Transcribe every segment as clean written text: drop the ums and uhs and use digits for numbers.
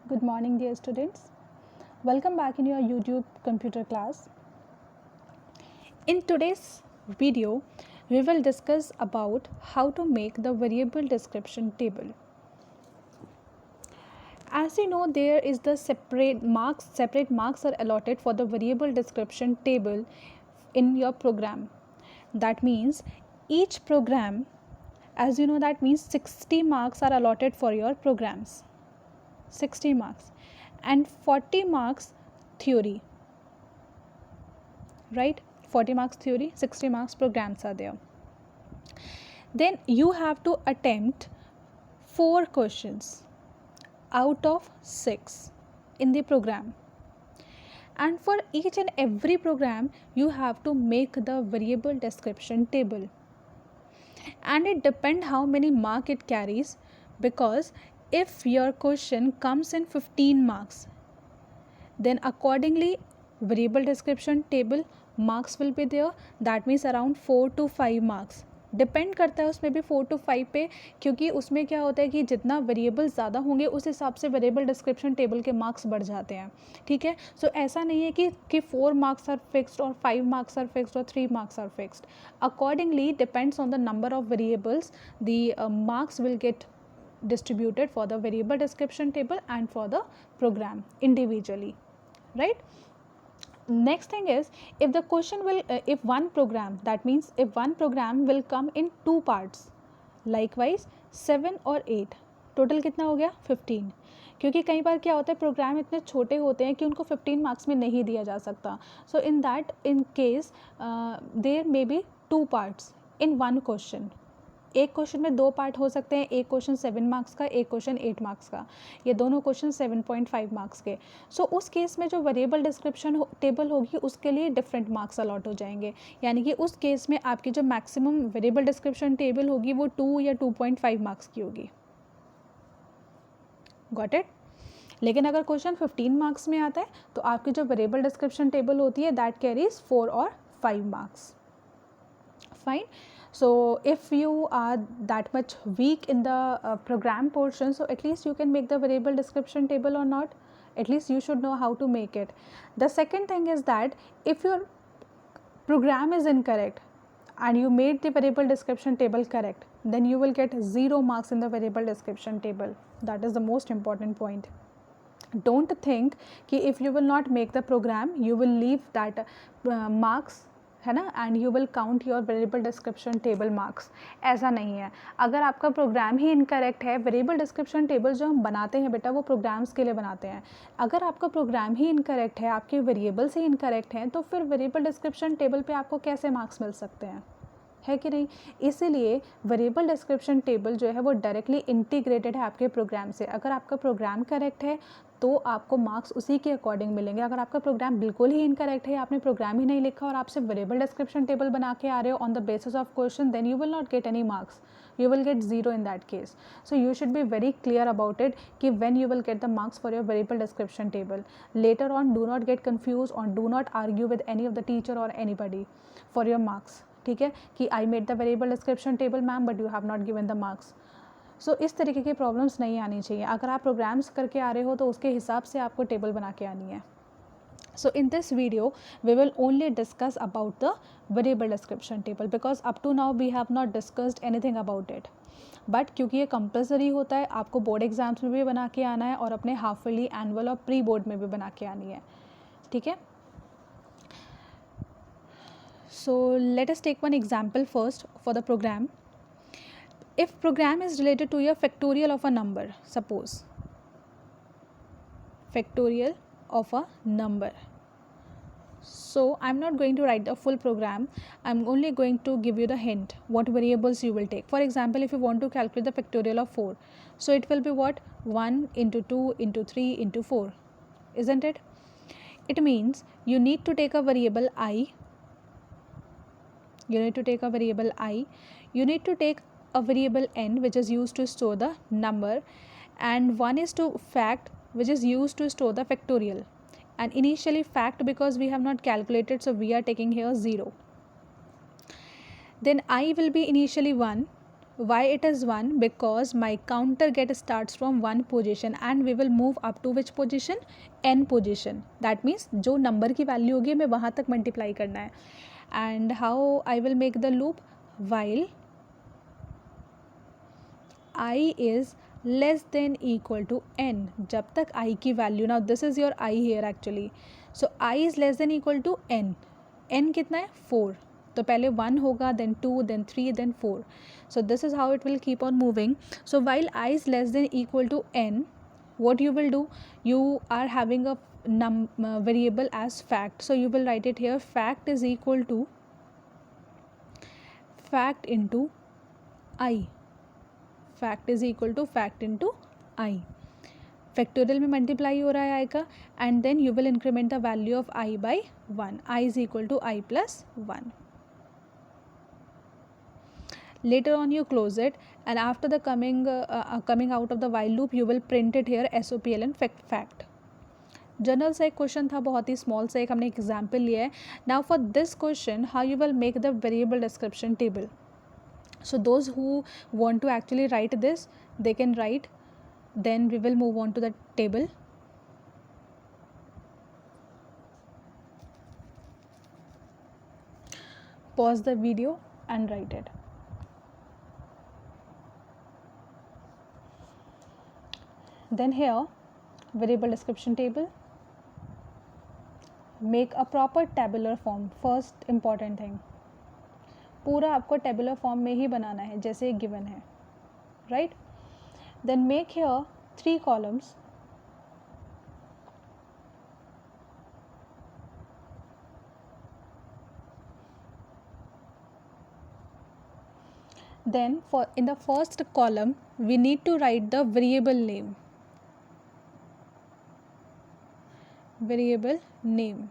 Good morning, dear students. Welcome back in your YouTube computer class. In today's video, we will discuss about how to make the variable description table. As you know, there is the separate marks are allotted for the variable description table in your program. That means each program, as you know, that means 60 marks are allotted for your programs. 60 marks and 40 marks theory, right? 40 marks theory, 60 marks programs are there. Then you have to attempt 4 questions out of 6 in the program, and for each and every program you have to make the variable description table, and it depends how many mark it carries, because if your question comes in 15 marks, then accordingly variable description table marks will be there. That means around 4 to 5 marks, depend करता है उसमें भी 4 to 5 पे, क्योंकि उसमें क्या होता है कि जितना वेरिएबल ज़्यादा होंगे उस हिसाब से वेरिएबल डिस्क्रिप्शन टेबल के मार्क्स बढ़ जाते हैं. ठीक है. सो ऐसा नहीं है कि 4 मार्क्स आर फिक्स्ड और 5 मार्क्स आर फिक्स्ड और 3 marks are fixed. Accordingly depends on the number of variables the marks will get distributed for the variable description table and for the program individually, right? Next thing is, if the question will if one program, that means if one program will come in 2 parts, likewise 7 और 8, total कितना हो गया 15. क्योंकि कई बार क्या होता है, programme इतने छोटे होते हैं कि उनको 15 मार्क्स में नहीं दिया जा सकता. So in case there may be 2 parts in one question. एक क्वेश्चन में 2 पार्ट हो सकते हैं, एक क्वेश्चन 7 मार्क्स का, एक क्वेश्चन 8 मार्क्स का, ये दोनों क्वेश्चन 7.5 मार्क्स के. सो उस केस में जो वेरिएबल डिस्क्रिप्शन टेबल होगी उसके लिए डिफरेंट मार्क्स अलॉट हो जाएंगे. यानी कि उस केस में आपकी जो मैक्सिमम वेरिएबल डिस्क्रिप्शन टेबल होगी वो 2 या 2.5 मार्क्स की होगी. Got it. लेकिन अगर क्वेश्चन 15 मार्क्स में आता है तो आपकी जो वेरिएबल डिस्क्रिप्शन टेबल होती है दैट कैरीज 4 और 5 marks. Fine. So if you are that much weak in the program portion, so at least you can make the variable description table or not. At least you should know how to make it. The second thing is that if your program is incorrect and you made the variable description table correct, then you will get 0 marks in the variable description table. That is the most important point. Don't think कि if you will not make the program you will leave that marks, है ना, and you will count your variable description table marks. ऐसा नहीं है. अगर आपका programme ही incorrect है, variable description table जो हम बनाते हैं बेटा वो प्रोग्राम्स के लिए बनाते हैं. अगर आपका प्रोग्राम ही इनकरेक्ट है, आपके वेरिएबल्स ही इनकरेक्ट हैं, तो फिर वेरिएबल डिस्क्रिप्शन टेबल पे आपको कैसे मार्क्स मिल सकते हैं, है कि नहीं. इसीलिए वेरिएबल डिस्क्रिप्शन टेबल जो है वो डायरेक्टली इंटीग्रेटेड है आपके प्रोग्राम से. अगर आपका प्रोग्राम करेक्ट है तो आपको मार्क्स उसी के अकॉर्डिंग मिलेंगे. अगर आपका प्रोग्राम बिल्कुल ही इनकरेक्ट है, आपने प्रोग्राम ही नहीं लिखा और आप सिर्फ वेरिएबल डिस्क्रिप्शन टेबल बना के आ रहे हो on the basis of question, then you will not get any marks. You will get 0 in that case. So you should be very clear about it कि when you will get the marks for your variable description table. Later on, do not get confused or do not argue with any of the teacher or anybody for your marks. ठीक है, कि I made the variable description table ma'am but you have not given the marks. सो इस तरीके की problems नहीं आनी चाहिए. अगर आप प्रोग्राम्स करके आ रहे हो तो उसके हिसाब से आपको टेबल बना के आनी है. So in this video we will only discuss about the variable description table because up to now we have not discussed anything about it. But क्योंकि ये कंपलसरी होता है, आपको बोर्ड एग्जाम्स में भी बना के आना है और अपने हाफ ईयरली, एनुअल और प्री बोर्ड में भी बना के आनी है. ठीक है. So let us take one example first for the program. If program is related to your factorial of a number, suppose factorial of a number. So I'm not going to write the full program, I'm only going to give you the hint what variables you will take. For example, if you want to calculate the factorial of 4, so it will be what, 1 into 2 into 3 into 4, isn't it? It means you need to take a variable I, you need to take a variable I, you need to take a variable n which is used to store the number, and one is to fact which is used to store the factorial, and initially fact because we have not calculated, so we are taking here 0. Then I will be initially 1, Why it is 1? Because my counter get starts from 1 position and we will move up to which position? n position. That means जो number की value होगी हमें वहाँ तक multiply करना है. And how I will make the loop? While I is less than equal to n. जब तक I की value, now this is your I here actually. So I is less than equal to n. n कितना है? 4. तो पहले 1 होगा, then 2, then 3, then 4. So this is how it will keep on moving. So while I is less than equal to n, what you will do? You are having a variable as fact. So you will write it here, fact is equal to fact into I. Fact is equal to fact into I. Factorial में multiply हो रहा है I का, and then you will increment the value of I by 1. I is equal to I plus 1. Later on you close it, and after the coming out of the while loop you will print it here SOPLN fact. General सा एक question था, बहुत ही small सा, एक हमने example लिया है. Now for this question how you will make the variable description table. So those who want to actually write this, they can write, then we will move on to the table. Pause the video and write it. Then here, variable description table, make a proper tabular form. First important thing, पूरा आपको tabular form में ही बनाना है जैसे given है, right? Then make here 3 columns. Then in the first column we need to write the variable name. Variable name.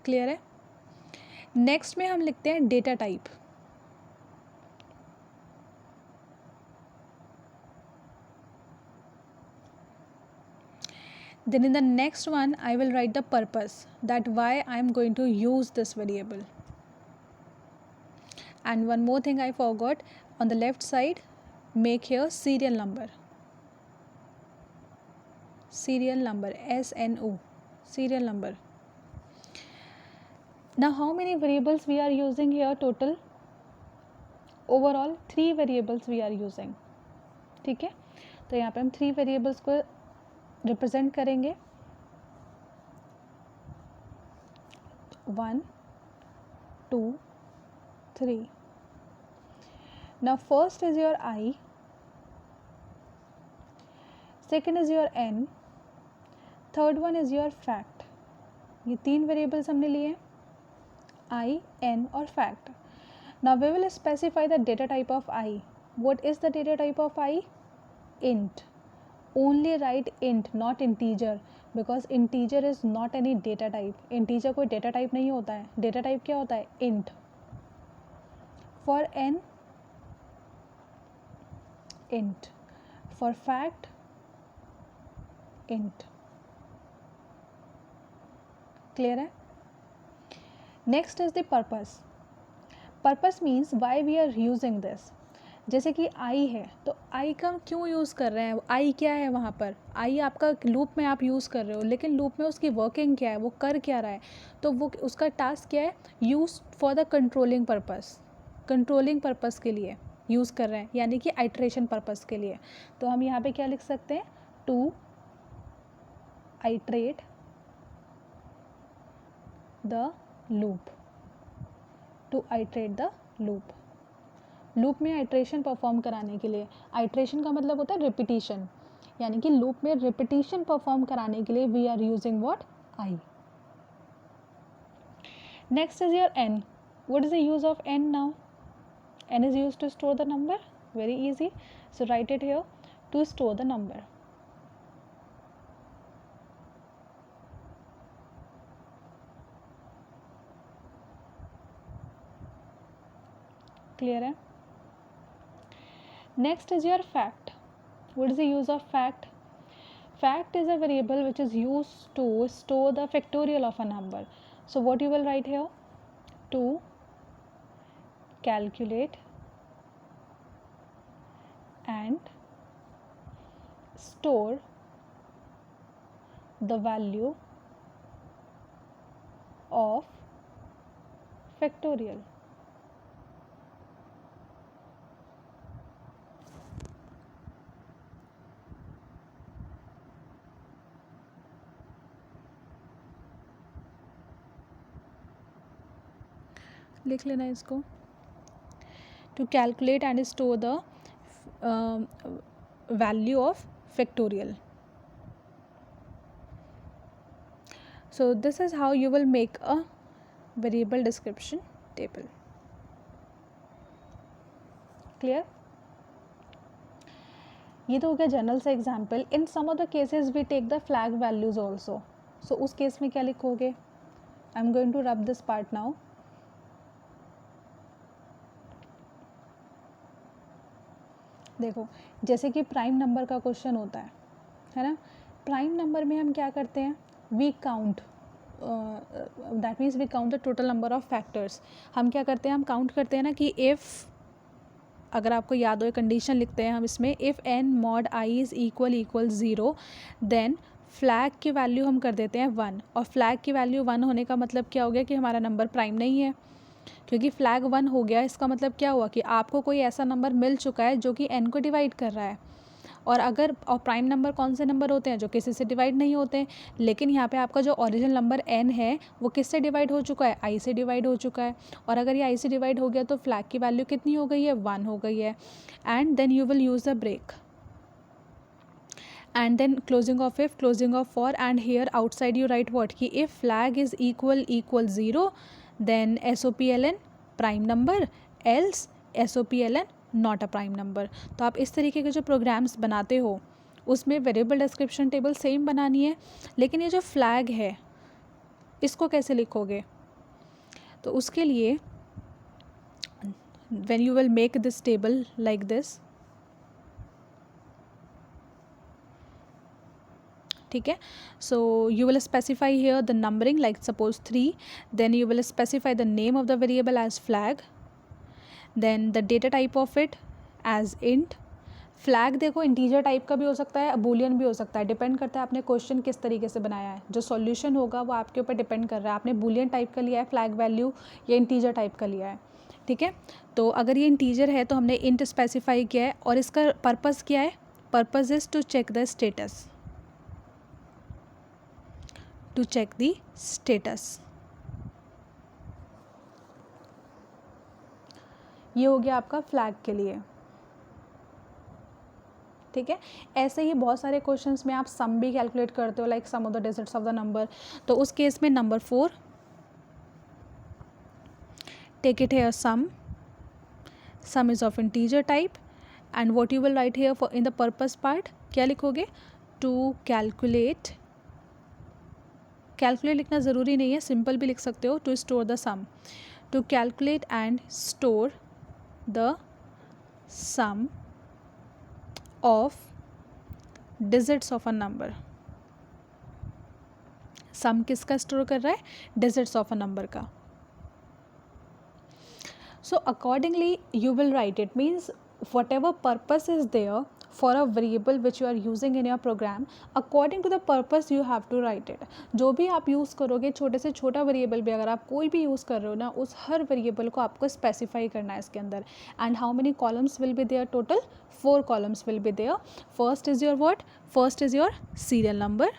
Clear है? Next में हम लिखते हैं data type. Then in the next one I will write the purpose, that why I am going to use this variable. And one more thing I forgot, on the left side make here serial number. Serial number, SNO, serial number. Now how many variables we are using here total? Overall 3 variables we are using. ठीक है, तो यहाँ पे हम 3 variables को represent करेंगे. 1, 2, 3. Now first is your I, second is your n, third one is your fact. ये 3 variables हमने लिए, I, n और fact. Now we will specify the data type of I. What is the data type of I? Int. Only write int, not integer, because integer is not any data type. Integer कोई data type नहीं होता है. Data type क्या होता है? Int. For n, int. For fact, int. Clear है? Next is the purpose. Purpose means why we are using this. जैसे कि आई है तो आई का क्यों यूज़ कर रहे हैं, आई क्या है वहाँ पर, आई आपका लूप में आप यूज़ कर रहे हो, लेकिन लूप में उसकी वर्किंग क्या है, वो कर क्या रहा है, तो वो उसका टास्क क्या है, use for the controlling purpose. Controlling purpose के लिए यूज़ कर रहे हैं, यानी कि आइट्रेशन पर्पस के लिए. तो हम यहाँ पे क्या लिख सकते हैं, to iterate the loop. To iterate the loop. Loop में आइट्रेशन परफॉर्म कराने के लिए. आइट्रेशन का मतलब होता है रिपीटिशन, यानी कि लूप में रिपीटिशन परफॉर्म कराने के लिए we are using what, I. Next is your N. What is the use of N now? N is use to store the number. Very easy. So write it here, to store the number. Clear है? Next is your fact. What is the use of fact? Fact is a variable which is used to store the factorial of a number. So what you will write here? 2 calculate and store the value of factorial. लिख लेना इसको. To calculate and store the value of factorial. So this is how you will make a variable description table. Clear? ये तो हो गया general सा example. In some of the cases we take the flag values also. So उस case में क्या लिखोगे? I am going to rub this part now. देखो, जैसे कि प्राइम नंबर का क्वेश्चन होता है ना. प्राइम नंबर में हम क्या करते हैं? We count, that means we count the total number of factors. हम क्या करते हैं? हम काउंट करते हैं ना कि इफ़, अगर आपको याद हो कंडीशन लिखते हैं हम इसमें, if N mod I is equal 0 then flag की वैल्यू हम कर देते हैं 1. और फ्लैग की वैल्यू 1 होने का मतलब क्या हो गया? कि हमारा नंबर प्राइम नहीं है. क्योंकि फ्लैग 1 हो गया, इसका मतलब क्या हुआ? कि आपको कोई ऐसा नंबर मिल चुका है जो कि n को डिवाइड कर रहा है. और प्राइम नंबर कौन से नंबर होते हैं? जो किसी से डिवाइड नहीं होते. लेकिन यहाँ पे आपका जो ओरिजिनल नंबर n है वो किससे डिवाइड हो चुका है? i से डिवाइड हो चुका है. और अगर ये i से डिवाइड हो गया तो फ्लैग की वैल्यू कितनी हो गई है? 1 हो गई है. And then you will use the break and then closing of if, closing of for, and here outside you write what? कि if flag is equal 0 then SOPLN prime number, else SOPLN not a prime number. तो आप इस तरीके के जो programmes बनाते हो उसमें वेरिएबल डिस्क्रिप्शन टेबल सेम बनानी है. लेकिन ये जो फ्लैग है इसको कैसे लिखोगे? तो उसके लिए when you will make this table like this, ठीक है. So you will specify here the numbering like suppose 3. Then you will specify the name of the variable as flag. Then the data type of it as int. Flag देखो integer type का भी हो सकता है, Boolean भी हो सकता है. डिपेंड करता है आपने क्वेश्चन किस तरीके से बनाया है. जो सॉल्यूशन होगा वो आपके ऊपर डिपेंड कर रहा है. आपने बूलियन टाइप का लिया है फ्लैग वैल्यू या इंटीजर टाइप का लिया है. ठीक है. तो अगर ये इंटीजर है तो हमने इंट स्पेसिफाई किया है. और इसका पर्पज़ क्या है? Purpose is to check the status. to check the status. ये हो गया आपका फ्लैग के लिए. ठीक है. ऐसे ही बहुत सारे क्वेश्चंस में आप सम भी कैलकुलेट करते हो, like sum of the digits of the number. तो उस केस में number 4 take it here sum is of integer type. And what you will write here for in the purpose part, क्या लिखोगे? टू कैलकुलेट लिखना ज़रूरी नहीं है, simple भी लिख सकते हो. To store the sum, to calculate and store the sum of digits of a number. Sum किसका स्टोर कर रहा है? डिजिट्स ऑफ अ नंबर का. So accordingly you will write it. Means whatever purpose is there for a variable which you are using in your program, according to the purpose you have to write it. जो भी आप use करोगे, छोटे से छोटा variable भी अगर आप कोई भी यूज़ कर रहे हो ना, उस हर वेरिएबल को आपको स्पेसिफाई करना है इसके अंदर. And how many columns will be there? Total 4 columns will be there. First is your what? First is your serial number.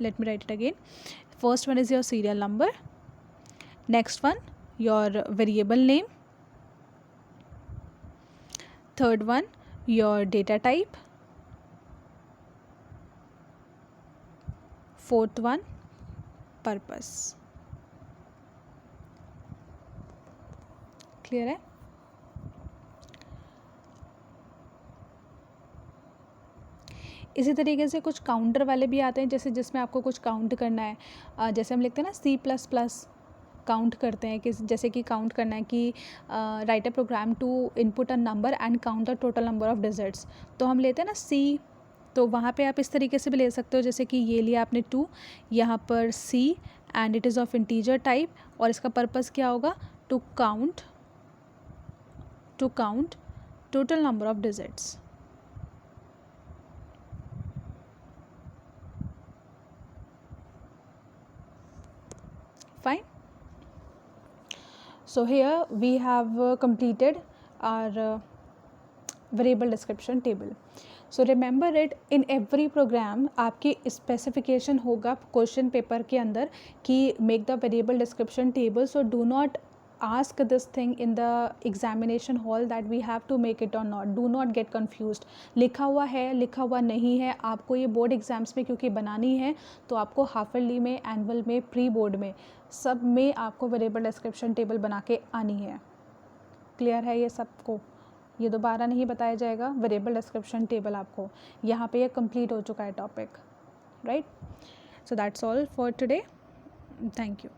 Let me write it again. First one is your serial number. Next one your variable name. Third one your data type. Fourth one purpose. Clear है? इसी तरीके से कुछ counter वाले भी आते हैं, जैसे जिसमें आपको कुछ काउंट करना है. जैसे हम लिखते हैं ना C++ काउंट करते हैं कि जैसे कि काउंट करना है कि write a program to input a number and count the total number of digits. तो हम लेते हैं ना C. तो वहाँ पे आप इस तरीके से भी ले सकते हो, जैसे कि ये लिया आपने 2, यहाँ पर C and it is of integer type. और इसका पर्पस क्या होगा? To count to count total number of digits. Fine. So here we have completed our variable description table. So remember it, in every program आपकी specification होगा question paper के अंदर कि make the variable description table. So do not ask this thing in the examination hall that we have to make it or not. Do not get confused. लिखा हुआ है, लिखा हुआ नहीं है, आपको ये बोर्ड एग्जाम्स में क्योंकि बनानी है तो आपको हाफरली में, एनुअल में, प्री बोर्ड में, सब में आपको वेरिएबल डिस्क्रिप्शन टेबल बना के आनी है. क्लियर है ये सबको? ये दोबारा नहीं बताया जाएगा. वेरिएबल डिस्क्रिप्शन टेबल आपको यहाँ पे ये कंप्लीट हो चुका है topic, right? So that's all for today. Thank you.